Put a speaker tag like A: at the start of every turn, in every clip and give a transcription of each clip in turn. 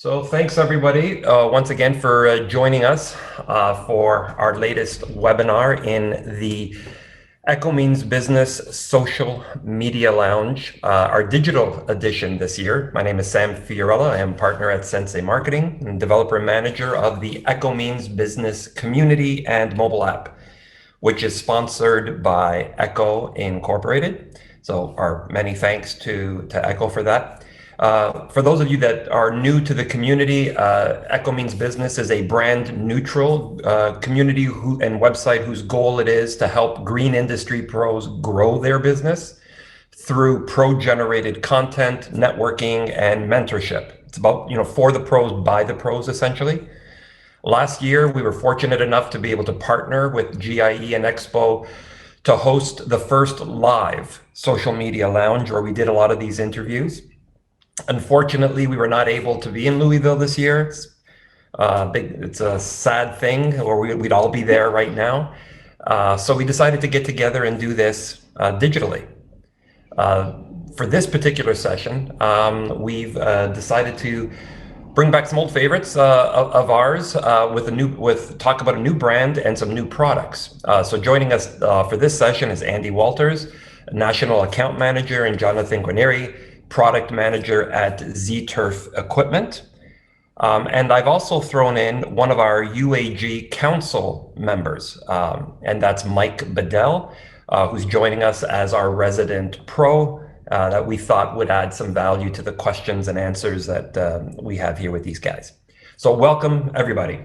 A: So thanks everybody once again for joining us for our latest webinar in the Echo Means Business Social Media Lounge, our digital edition this year. My name is Sam Fiorella. I am partner at Sensei Marketing and developer and manager of the Echo Means Business community and mobile app, which is sponsored by Echo Incorporated. So our many thanks to Echo for that. For those of you that are new to the community, Echo Means Business is a brand neutral community and website whose goal it is to help green industry pros grow their business through pro-generated content, networking, and mentorship. It's about, for the pros, by the pros, essentially. Last year, we were fortunate enough to be able to partner with GIE and Expo to host the first live social media lounge where we did a lot of these interviews. Unfortunately, we were not able to be in Louisville this year. It's a sad thing, or we'd all be there right now. So we decided to get together and do this digitally. For this particular session, we've decided to bring back some old favorites of ours with talk about a new brand and some new products. So joining us for this session is Andy Walters, National Account Manager, and Jonathan Guarnieri, Product Manager at Z-Turf Equipment. And I've also thrown in one of our UAG Council members, and that's Mike Bedell, who's joining us as our resident pro that we thought would add some value to the questions and answers that we have here with these guys. So welcome, everybody.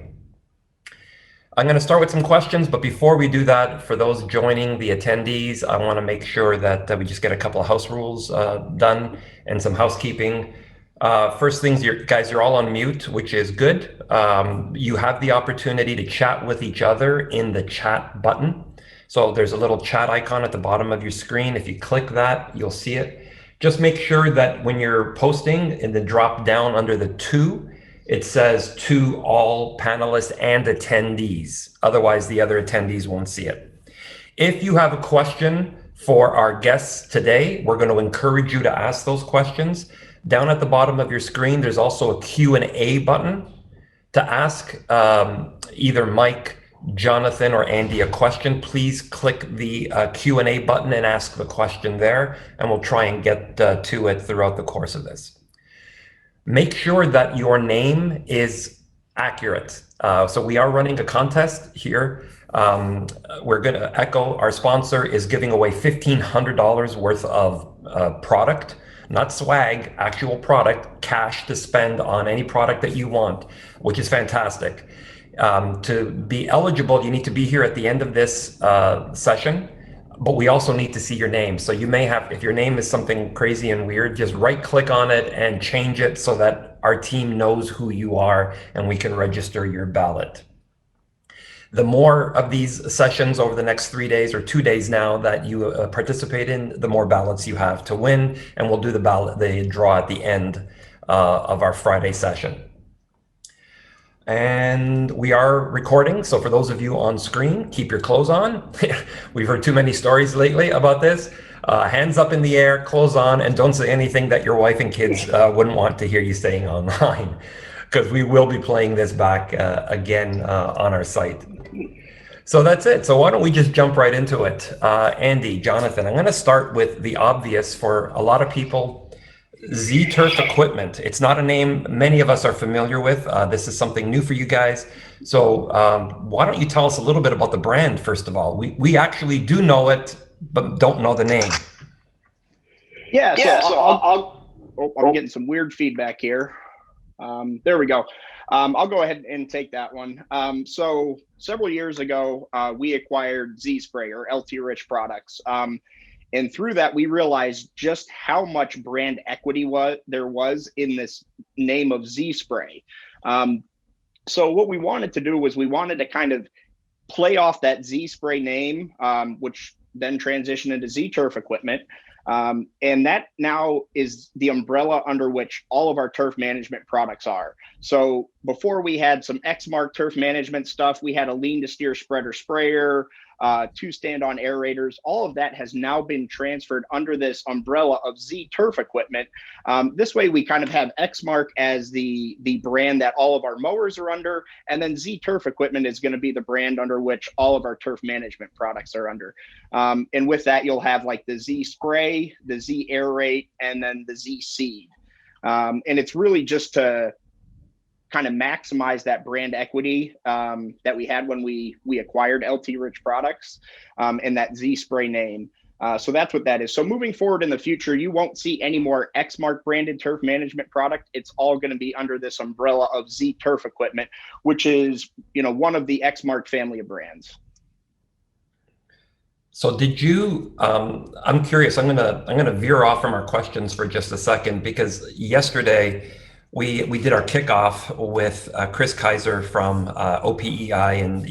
A: I'm going to start with some questions, but before we do that, for those joining the attendees, I want to make sure that we just get a couple of house rules done and some housekeeping. First things, guys, you're all on mute, which is good. You have the opportunity to chat with each other in the chat button. So there's a little chat icon at the bottom of your screen. If you click that, you'll see it. Just make sure that when you're posting in the drop down under the to, it says to all panelists and attendees. Otherwise, the other attendees won't see it. If you have a question for our guests today, we're going to encourage you to ask those questions. Down at the bottom of your screen, there's also a Q&A button to ask either Mike, Jonathan, or Andy a question. Please click the Q&A button and ask the question there, and we'll try and get to it throughout the course of this. Make sure that your name is accurate. So we are running a contest here. We're going to Echo, our sponsor, is giving away $1,500 worth of product, not swag, actual product, cash to spend on any product that you want, which is fantastic. To be eligible, you need to be here at the end of this session, but we also need to see your name. So you may have, if your name is something crazy and weird, just right click on it and change it so that our team knows who you are and we can register your ballot. The more of these sessions over the next 3 days or 2 days now that you participate in, the more ballots you have to win, and we'll do the draw at the end of our Friday session. And we are recording, so for those of you on screen, keep your clothes on. We've heard too many stories lately about this. Hands up in the air, clothes on, and don't say anything that your wife and kids wouldn't want to hear you saying online, because we will be playing this back again on our site. So that's it. So why don't we just jump right into it? Andy, Jonathan, I'm going to start with the obvious for a lot of people. Z-Turf Equipment. It's not a name many of us are familiar with. This is something new for you guys. So why don't you tell us a little bit about the brand, first of all? We actually do know it, but don't know the name.
B: Yeah, so I'm getting some weird feedback here. There we go. I'll go ahead and take that one. So several years ago, we acquired Z-Spray, or LT Rich Products. And through that, we realized just how much brand equity there was in this name of Z-Spray. So what we wanted to do was we wanted to kind of play off that Z-Spray name, which then transitioned into Z-Turf Equipment. And that now is the umbrella under which all of our turf management products are. So before we had some Exmark turf management stuff, we had a lean to steer spreader sprayer, two stand-on aerators. All of that has now been transferred under this umbrella of Z Turf Equipment. This way we kind of have Exmark as the brand that all of our mowers are under, and then Z Turf Equipment is going to be the brand under which all of our turf management products are under. And with that, you'll have like the Z Spray, the Z Aerate, and then the Z Seed. And it's really just to kind of maximize that brand equity that we had when we acquired LT Rich Products and that Z Spray name. So that's what that is. So moving forward in the future, you won't see any more Exmark branded turf management product. It's all going to be under this umbrella of Z Turf Equipment, which is, you know, one of the Exmark family of brands.
A: So did you, I'm curious, I'm gonna veer off from our questions for just a second, because yesterday we did our kickoff with Chris Kaiser from OPEI, and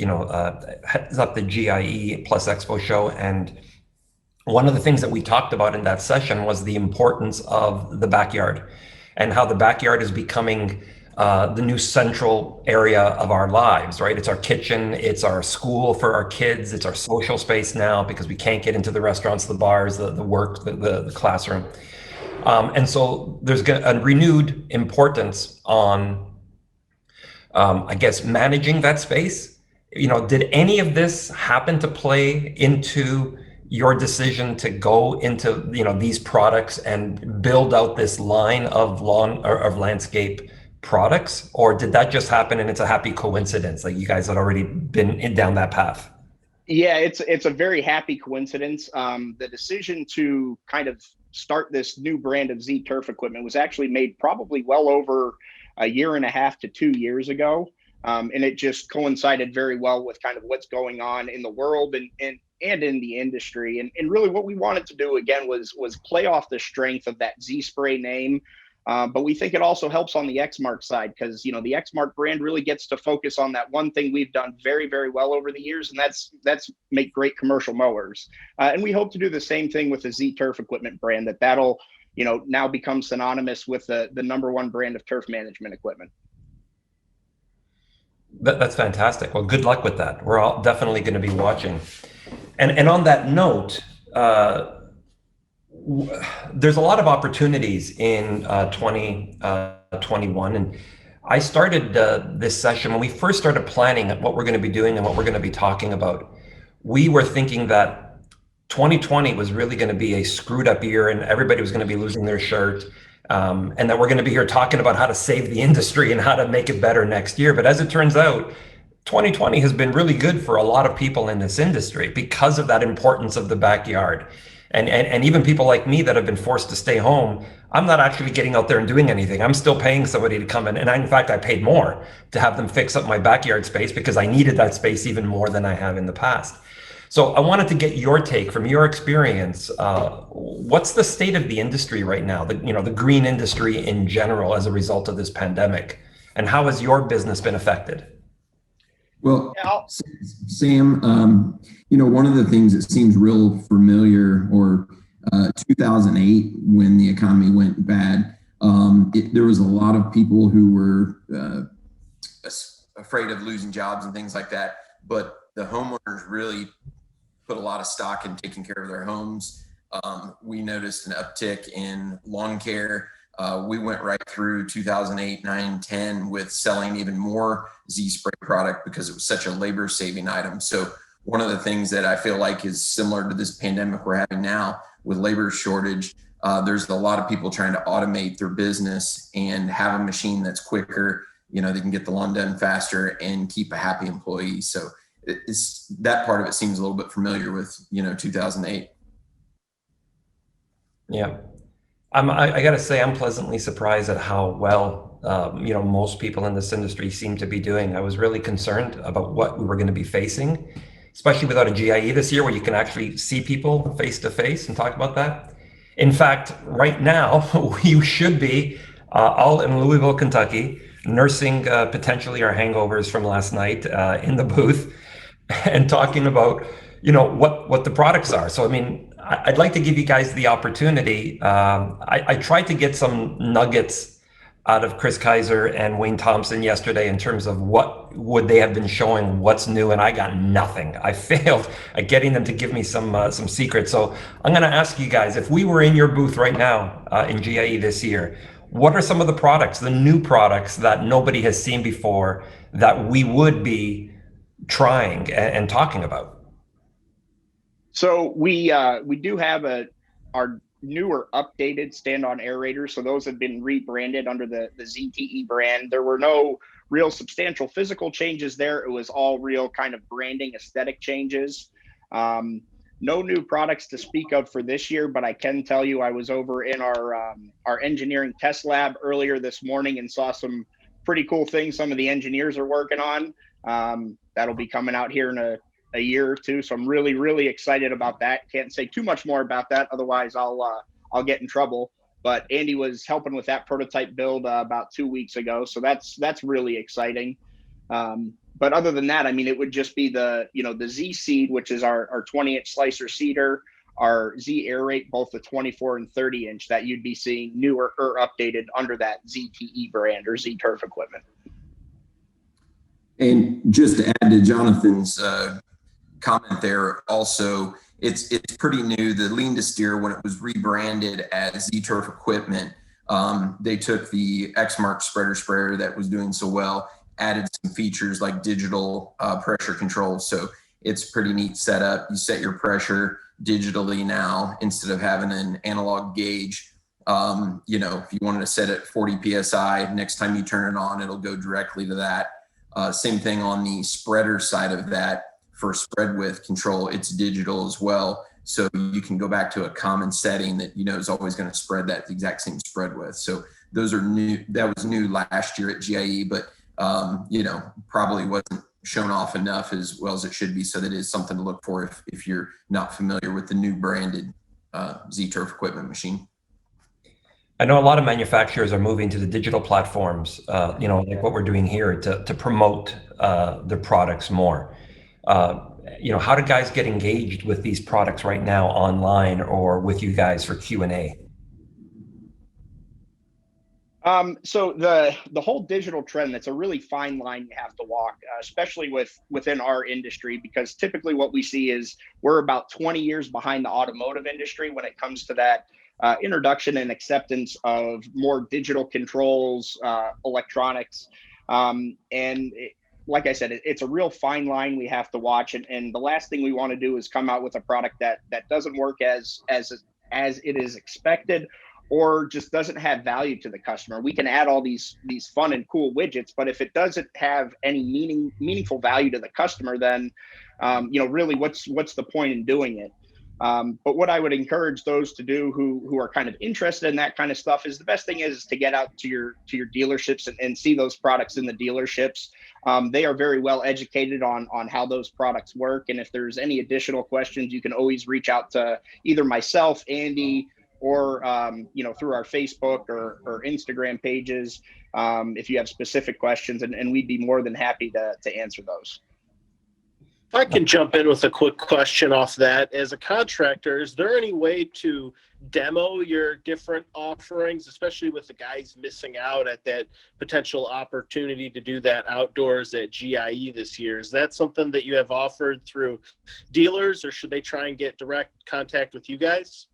A: heads up the GIE Plus Expo show. And one of the things that we talked about in that session was the importance of the backyard, and how the backyard is becoming the new central area of our lives, right? It's our kitchen, it's our school for our kids, it's our social space now, because we can't get into the restaurants, the bars, the work, the classroom. And so there's a renewed importance on, I guess, managing that space. Did any of this happen to play into your decision to go into, these products and build out this line of lawn or of landscape products, or did that just happen and it's a happy coincidence, like you guys had already been down that path?
B: Yeah, it's a very happy coincidence. The decision to kind of start this new brand of Z Turf Equipment was actually made probably well over a year and a half to 2 years ago. And it just coincided very well with kind of what's going on in the world and in the industry. And really what we wanted to do again was play off the strength of that Z Spray name. But we think it also helps on the Exmark side, because the Exmark brand really gets to focus on that one thing we've done very, very well over the years, and that's make great commercial mowers. And we hope to do the same thing with the Z Turf Equipment brand, that'll now become synonymous with the number one brand of turf management equipment.
A: That's fantastic. Well, good luck with that. We're all definitely going to be watching. And on that note, there's a lot of opportunities in 2021. And I started this session, when we first started planning what we're going to be doing and what we're going to be talking about, we were thinking that 2020 was really going to be a screwed up year and everybody was going to be losing their shirt. And that we're going to be here talking about how to save the industry and how to make it better next year. But as it turns out, 2020 has been really good for a lot of people in this industry because of that importance of the backyard. And even people like me that have been forced to stay home, I'm not actually getting out there and doing anything. I'm still paying somebody to come in. And in fact, I paid more to have them fix up my backyard space because I needed that space even more than I have in the past. So I wanted to get your take from your experience. What's the state of the industry right now? The green industry in general as a result of this pandemic, and how has your business been affected?
C: Well, Sam, one of the things that seems real familiar, or 2008 when the economy went bad, there was a lot of people who were afraid of losing jobs and things like that. But the homeowners really put a lot of stock in taking care of their homes. We noticed an uptick in lawn care. We went right through 2008, 9, 10 with selling even more Z Spray product because it was such a labor saving item. So one of the things that I feel like is similar to this pandemic we're having now with labor shortage, there's a lot of people trying to automate their business and have a machine that's quicker. They can get the lawn done faster and keep a happy employee. So it's that part of it seems a little bit familiar with 2008.
A: Yeah, I got to say I'm pleasantly surprised at how well most people in this industry seem to be doing. I was really concerned about what we were going to be facing, especially without a GIE this year, where you can actually see people face to face and talk about that. In fact, right now you should be all in Louisville, Kentucky, nursing potentially our hangovers from last night in the booth, and talking about what the products are. So I mean, I'd like to give you guys the opportunity. I tried to get some nuggets out of Chris Kaiser and Wayne Thompson yesterday in terms of what would they have been showing, what's new, and I got nothing. I failed at getting them to give me some secrets. So I'm going to ask you guys, if we were in your booth right now in GIE this year, what are some of the products, the new products that nobody has seen before that we would be trying and talking about?
B: So we do have our newer updated stand-on aerators. So those have been rebranded under the ZTE brand. There were no real substantial physical changes there. It was all real kind of branding aesthetic changes. No new products to speak of for this year, but I can tell you I was over in our engineering test lab earlier this morning and saw some pretty cool things some of the engineers are working on. That'll be coming out here in a year or two. So I'm really, really excited about that. Can't say too much more about that. Otherwise I'll get in trouble. But Andy was helping with that prototype build about 2 weeks ago. So that's really exciting. But other than that, I mean, it would just be the Z seed, which is our 20-inch slicer seeder, our Z air rate, both the 24 and 30-inch that you'd be seeing newer or updated under that ZTE brand or Z turf equipment.
C: And just to add to Jonathan's comment there, also, it's pretty new. The Lean to Steer, when it was rebranded as Z Turf equipment, they took the X-Mark spreader sprayer that was doing so well, added some features like digital pressure control. So it's a pretty neat setup. You set your pressure digitally now instead of having an analog gauge. If you wanted to set it 40 psi, next time you turn it on, it'll go directly to that. Same thing on the spreader side of that. For spread width control, it's digital as well. So you can go back to a common setting that is always going to spread that exact same spread width. So those are new. That was new last year at GIE, but probably wasn't shown off enough as well as it should be. So that is something to look for if you're not familiar with the new branded Z Turf equipment machine.
A: I know a lot of manufacturers are moving to the digital platforms, like what we're doing here to promote their products more. How do guys get engaged with these products right now online or with you guys for Q&A?
B: So the whole digital trend, that's a really fine line you have to walk, especially within our industry, because typically what we see is we're about 20 years behind the automotive industry when it comes to that introduction and acceptance of more digital controls, electronics. Like I said, it's a real fine line we have to watch. And the last thing we want to do is come out with a product that doesn't work as it is expected, or just doesn't have value to the customer. We can add all these fun and cool widgets, but if it doesn't have any meaningful value to the customer, then really what's the point in doing it? But what I would encourage those to do who are kind of interested in that kind of stuff is the best thing is to get out to your dealerships and see those products in the dealerships. They are very well educated on how those products work. And if there's any additional questions, you can always reach out to either myself, Andy, or through our Facebook or Instagram pages if you have specific questions, and we'd be more than happy to answer those.
D: If I can jump in with a quick question off that, as a contractor, is there any way to demo your different offerings, especially with the guys missing out at that potential opportunity to do that outdoors at GIE this year? Is that something that you have offered through dealers, or should they try and get direct contact with you guys?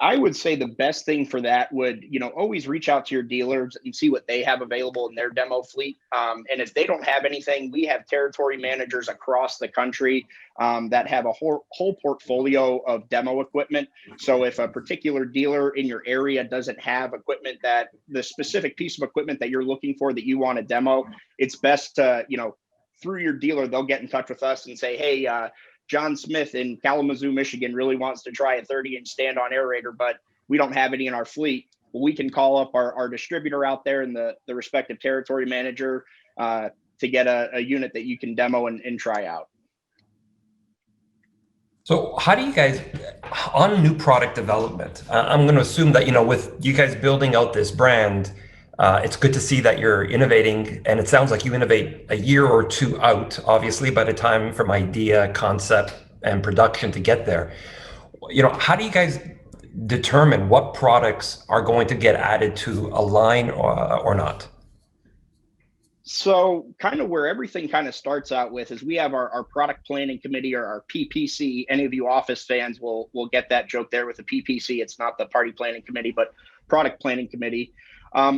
B: I would say the best thing for that would, always reach out to your dealers and see what they have available in their demo fleet. And if they don't have anything, we have territory managers across the country that have a whole portfolio of demo equipment. So if a particular dealer in your area doesn't have equipment, that the specific piece of equipment that you're looking for that you want to demo, it's best to, through your dealer, they'll get in touch with us and say, hey, John Smith in Kalamazoo, Michigan really wants to try a 30-inch stand-on aerator, but we don't have any in our fleet. Well, we can call up our distributor out there and the respective territory manager to get a unit that you can demo and try out.
A: So how do you guys, on new product development, I'm going to assume that, with you guys building out this brand, it's good to see that you're innovating, and it sounds like you innovate a year or two out, obviously, by the time from idea, concept, and production to get there. How do you guys determine what products are going to get added to a line or not?
B: So kind of where everything kind of starts out with is we have our product planning committee, or our PPC. Any of you Office fans will get that joke there with the PPC. It's not the party planning committee, but product planning committee.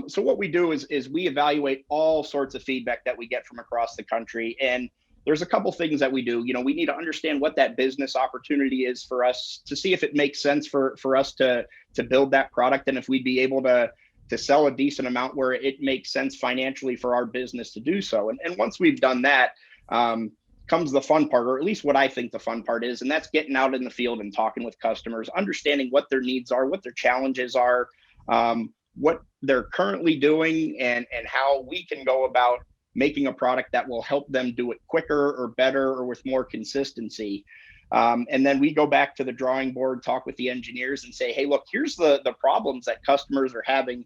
B: So what we do is we evaluate all sorts of feedback that we get from across the country. And there's a couple things that we do. We need to understand what that business opportunity is for us, to see if it makes sense for us to build that product, and if we'd be able to sell a decent amount where it makes sense financially for our business to do so. And once we've done that, comes the fun part, or at least what I think the fun part is, and that's getting out in the field and talking with customers, understanding what their needs are, what their challenges are, what they're currently doing, and how we can go about making a product that will help them do it quicker or better or with more consistency. And then we go back to the drawing board, talk with the engineers and say, hey, look, here's the problems that customers are having.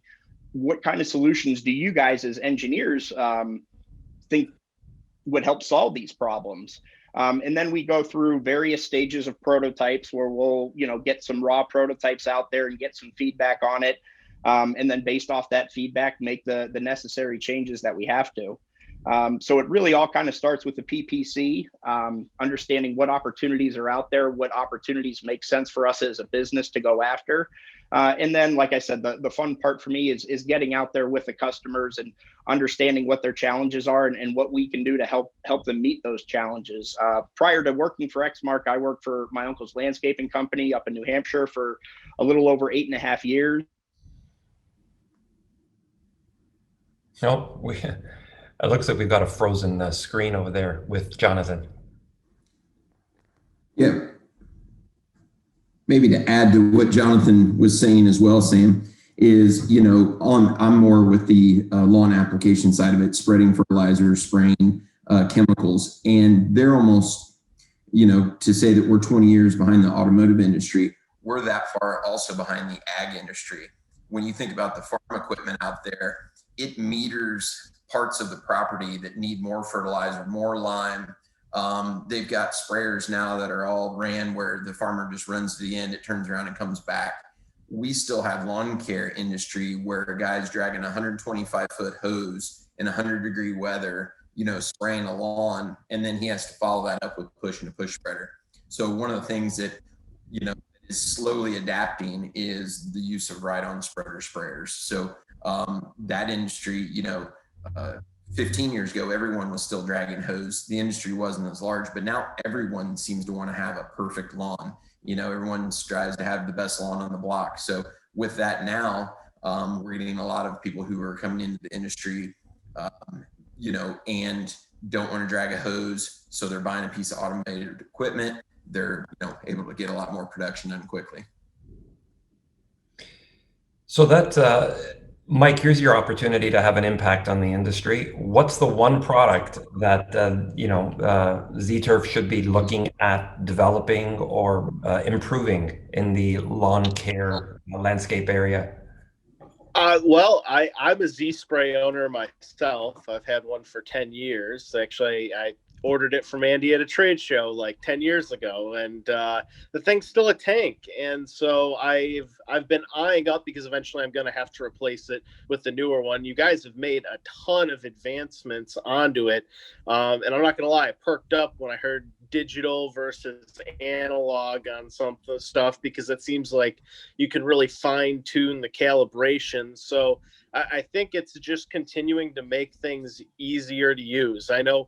B: What kind of solutions do you guys as engineers think would help solve these problems? And then we go through various stages of prototypes where we'll, get some raw prototypes out there and get some feedback on it. And then based off that feedback, make the necessary changes that we have to. So it really all kind of starts with the PPC, understanding what opportunities are out there, what opportunities make sense for us as a business to go after. And then, like I said, the fun part for me is getting out there with the customers and understanding what their challenges are, and what we can do to help them meet those challenges. Prior to working for Exmark, I worked for my uncle's landscaping company up in New Hampshire for a little over 8.5 years.
A: No, it looks like we've got a frozen screen over there with Jonathan.
C: Yeah. Maybe to add to what Jonathan was saying as well, Sam, is, I'm more with the lawn application side of it, spreading fertilizers, spraying chemicals. And they're almost, to say that we're 20 years behind the automotive industry, we're that far also behind the ag industry. When you think about the farm equipment out there, it meters parts of the property that need more fertilizer, more lime. They've got sprayers now that are all ran where the farmer just runs to the end, it turns around and comes back. We still have lawn care industry where a guy's dragging a 125-foot hose in 100-degree weather, spraying a lawn, and then he has to follow that up with push and a push spreader. So one of the things that, is slowly adapting is the use of ride-on spreader sprayers. So that industry, 15 years ago, everyone was still dragging hose. The industry wasn't as large, but now everyone seems to want to have a perfect lawn. Everyone strives to have the best lawn on the block. So with that now, we're getting a lot of people who are coming into the industry, and don't want to drag a hose. So they're buying a piece of automated equipment. They're, able to get a lot more production done quickly.
A: So that, Mike, here's your opportunity to have an impact on the industry. What's the one product that Z-Turf should be looking at developing or improving in the lawn care landscape area?
D: Well, I'm a Z-Spray owner myself. I've had one for 10 years. Actually, I ordered it from Andy at a trade show like 10 years ago, and the thing's still a tank. And so I've been eyeing up, because eventually I'm going to have to replace it with the newer one. You guys have made a ton of advancements onto it, and I'm not going to lie, I perked up when I heard digital versus analog on some of the stuff, because it seems like you can really fine tune the calibration. So I think it's just continuing to make things easier to use. I know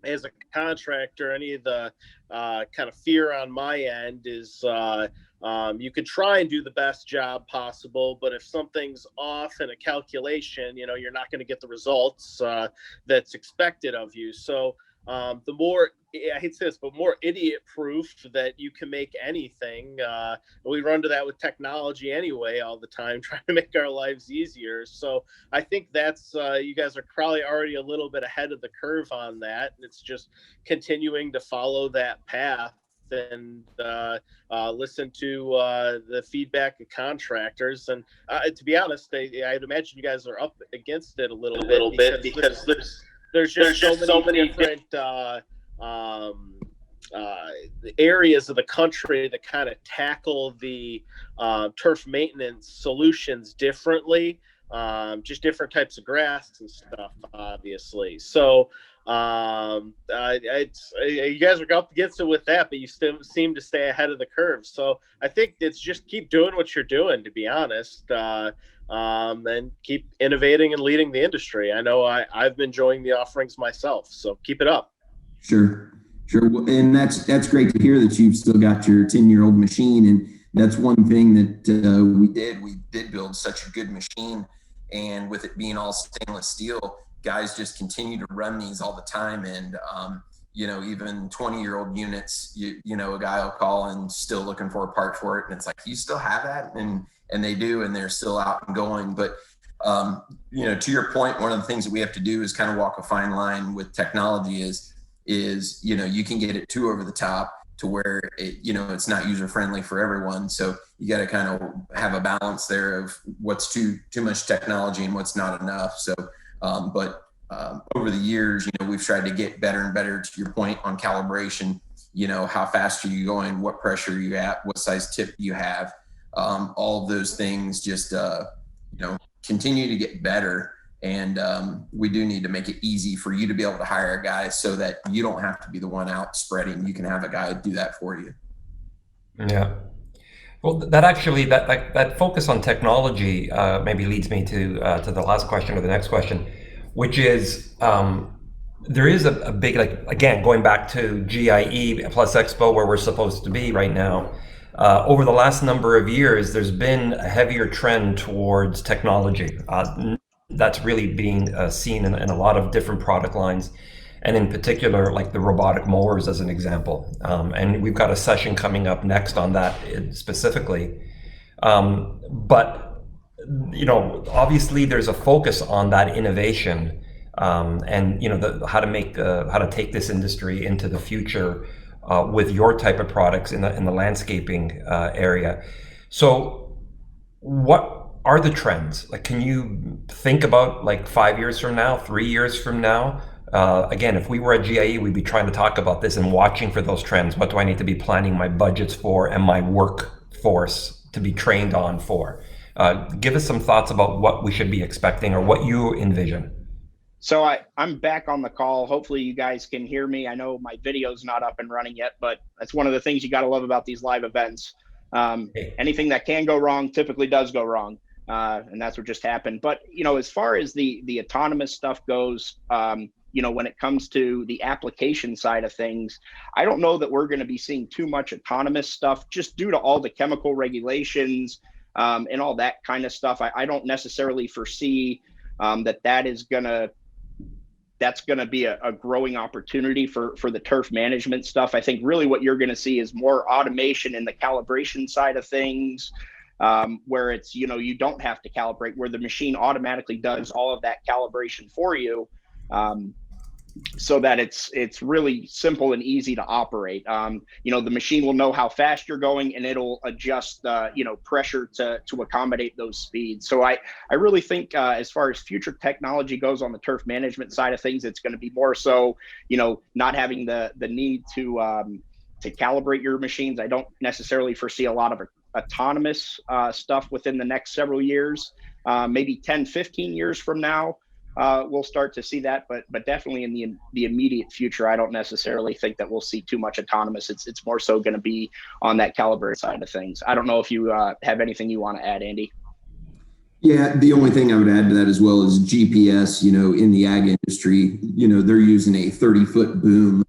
D: as a contractor, any of the kind of fear on my end is you could try and do the best job possible, but if something's off in a calculation, you're not going to get the results that's expected of you. So the more, I hate to say this, but more idiot proof that you can make anything. We run to that with technology anyway all the time, trying to make our lives easier. So I think that's, you guys are probably already a little bit ahead of the curve on that. It's just continuing to follow that path and listen to the feedback of contractors. And to be honest, I'd imagine you guys are up against it a little bit because there's just so many different areas of the country that kind of tackle the turf maintenance solutions differently. Just different types of grass and stuff, obviously. So you guys are up against it with that, but you still seem to stay ahead of the curve. So I think it's just keep doing what you're doing, to be honest, and keep innovating and leading the industry. I know I've been enjoying the offerings myself, so keep it up.
C: Sure. And that's great to hear that you've still got your 10-year-old machine. And that's one thing that we did build such a good machine. And with it being all stainless steel, guys just continue to run these all the time. And, even 20-year-old units, a guy will call and still looking for a part for it. And it's like, you still have that? And they do, and they're still out and going. But, to your point, one of the things that we have to do is kind of walk a fine line with technology is, you can get it too over the top to where it's not user friendly for everyone. So you got to kind of have a balance there of what's too much technology and what's not enough. So, over the years, we've tried to get better and better, to your point, on calibration. How fast are you going? What pressure are you at? What size tip do you have? All of those things just, continue to get better. And we do need to make it easy for you to be able to hire a guy so that you don't have to be the one out spreading. You can have a guy do that for you.
A: Yeah. Well, that focus on technology maybe leads me to the last question or the next question, which is there is a big, again, going back to GIE plus Expo, where we're supposed to be right now. Over the last number of years, there's been a heavier trend towards technology. That's really being seen in a lot of different product lines, and in particular, like the robotic mowers as an example. And we've got a session coming up next on that specifically. But obviously there's a focus on that innovation, and how to take this industry into the future with your type of products in the landscaping area. So what are the trends? Can you think about 5 years from now, 3 years from now? Again, if we were at GIE, we'd be trying to talk about this and watching for those trends. What do I need to be planning my budgets for and my workforce to be trained on for? Give us some thoughts about what we should be expecting or what you envision.
B: So I'm back on the call. Hopefully you guys can hear me. I know my video's not up and running yet, but that's one of the things you got to love about these live events. Anything that can go wrong typically does go wrong. And that's what just happened. But, as far as the autonomous stuff goes, when it comes to the application side of things, I don't know that we're going to be seeing too much autonomous stuff just due to all the chemical regulations and all that kind of stuff. I don't necessarily foresee that's going to be a growing opportunity for the turf management stuff. I think really what you're going to see is more automation in the calibration side of things, where it's, you don't have to calibrate, where the machine automatically does all of that calibration for you, so that it's really simple and easy to operate. The machine will know how fast you're going, and it'll adjust pressure to accommodate those speeds. So I really think as far as future technology goes on the turf management side of things, it's going to be more so, not having the need to calibrate your machines. I don't necessarily foresee a lot of autonomous stuff within the next several years. Maybe 10, 15 years from now, we'll start to see that, but definitely in the immediate future, I don't necessarily think that we'll see too much autonomous. It's more so going to be on that caliber side of things. I don't know if you have anything you want to add, Andy.
C: Yeah, the only thing I would add to that as well is GPS. In the ag industry, they're using a 30-foot boom,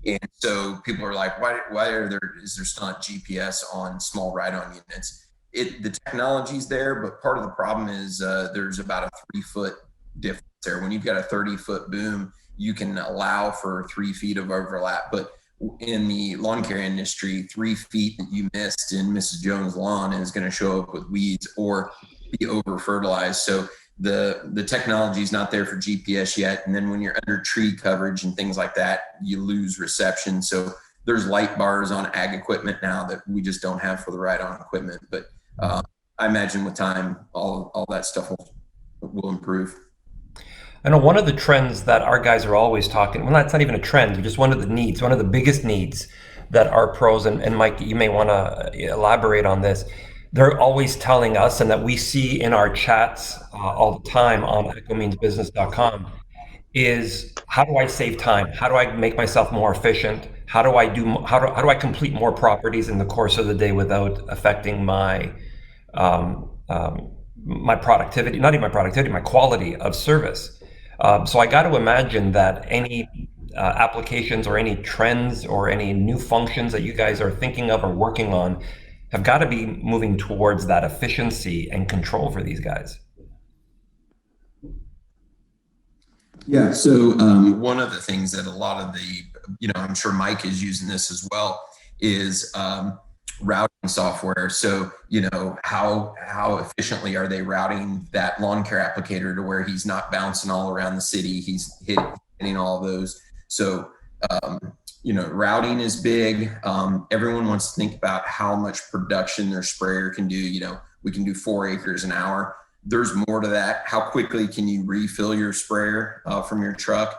C: and so people are like, why is there still not GPS on small ride-on units? The technology's there, but part of the problem is there's about a 3-foot difference there. When you've got a 30-foot boom, you can allow for 3 feet of overlap, but in the lawn care industry, 3 feet that you missed in Mrs. Jones' lawn is going to show up with weeds or be over fertilized. So the technology is not there for GPS yet. And then when you're under tree coverage and things like that, you lose reception. So there's light bars on ag equipment now that we just don't have for the ride-on equipment. But I imagine with time, all that stuff will improve.
A: I know one of the trends that our guys are always talking, well, that's not even a trend, just one of the needs, one of the biggest needs that our pros, and Mike, you may want to elaborate on this, they're always telling us, and that we see in our chats all the time on echomeansbusiness.com, is how do I save time? How do I make myself more efficient? How do I complete more properties in the course of the day without affecting my my productivity, not even my productivity, my quality of service. So I got to imagine that any applications or any trends or any new functions that you guys are thinking of or working on have got to be moving towards that efficiency and control for these guys.
C: Yeah, so one of the things that a lot of the, I'm sure Mike is using this as well, is routing software. So, how efficiently are they routing that lawn care applicator to where he's not bouncing all around the city, he's hitting all those. So, routing is big. Everyone wants to think about how much production their sprayer can do. We can do 4 acres an hour. There's more to that. How quickly can you refill your sprayer from your truck?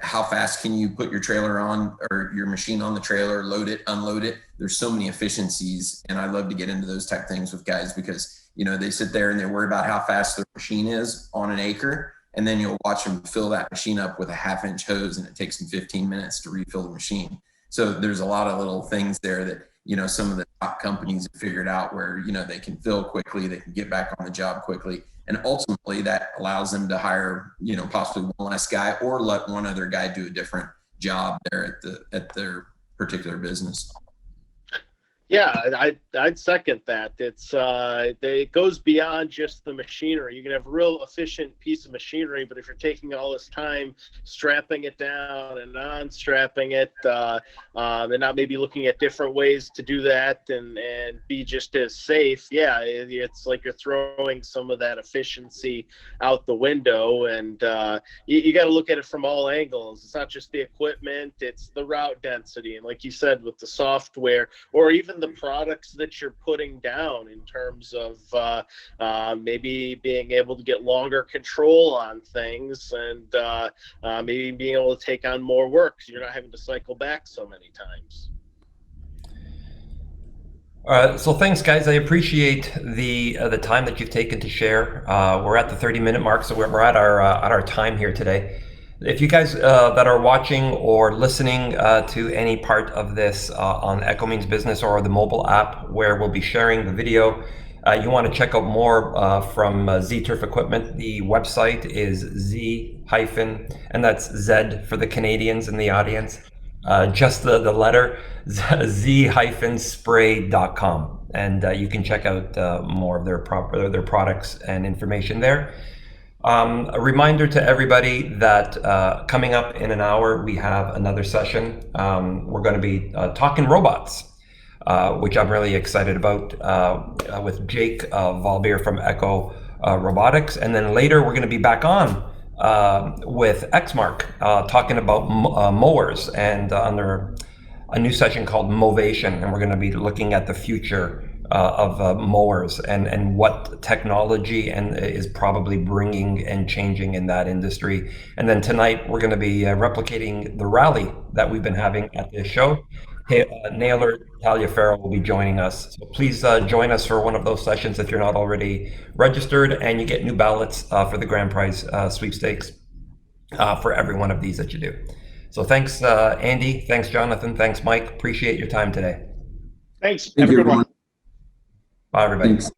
C: How fast can you put your trailer on, or your machine on the trailer, load it, unload it? There's so many efficiencies, and I love to get into those type of things with guys because, they sit there and they worry about how fast their machine is on an acre, and then you'll watch them fill that machine up with a 1/2-inch hose, and it takes them 15 minutes to refill the machine. So there's a lot of little things there that, some of the top companies have figured out where, they can fill quickly, they can get back on the job quickly. And ultimately that allows them to hire, possibly one less guy, or let one other guy do a different job there at their particular business.
D: Yeah, I'd second that. It goes beyond just the machinery. You can have a real efficient piece of machinery, but if you're taking all this time strapping it down and unstrapping it, and not maybe looking at different ways to do that and be just as safe, it's like you're throwing some of that efficiency out the window. And you got to look at it from all angles. It's not just the equipment; it's the route density, and like you said, with the software, or even the products that you're putting down in terms of maybe being able to get longer control on things, and maybe being able to take on more work so you're not having to cycle back so many times.
A: So thanks, guys. I appreciate the time that you've taken to share. We're at the 30-minute mark, so we're at our time here today. If you guys that are watching or listening to any part of this on Echo Means Business or the mobile app where we'll be sharing the video, you want to check out more from Z-Turf Equipment. The website is and that's Z for the Canadians in the audience, just the letter, z-spray.com. And you can check out more of their products and information there. A reminder to everybody that coming up in an hour, we have another session. We're going to be talking robots, which I'm really excited about, with Jake Valbeer from Echo Robotics. And then later, we're going to be back on with Xmark, talking about mowers, and under a new session called Movation. And we're going to be looking at the future of mowers and what technology is probably bringing and changing in that industry. And then tonight we're going to be replicating the rally that we've been having at this show. Naylor Taliaferro will be joining us, so please join us for one of those sessions if you're not already registered, and you get new ballots for the grand prize sweepstakes for every one of these that you do. So thanks, Andy, thanks, Jonathan, thanks, Mike. Appreciate your time today.
B: Thanks. Have a good one.
A: Bye, everybody.
C: Thanks.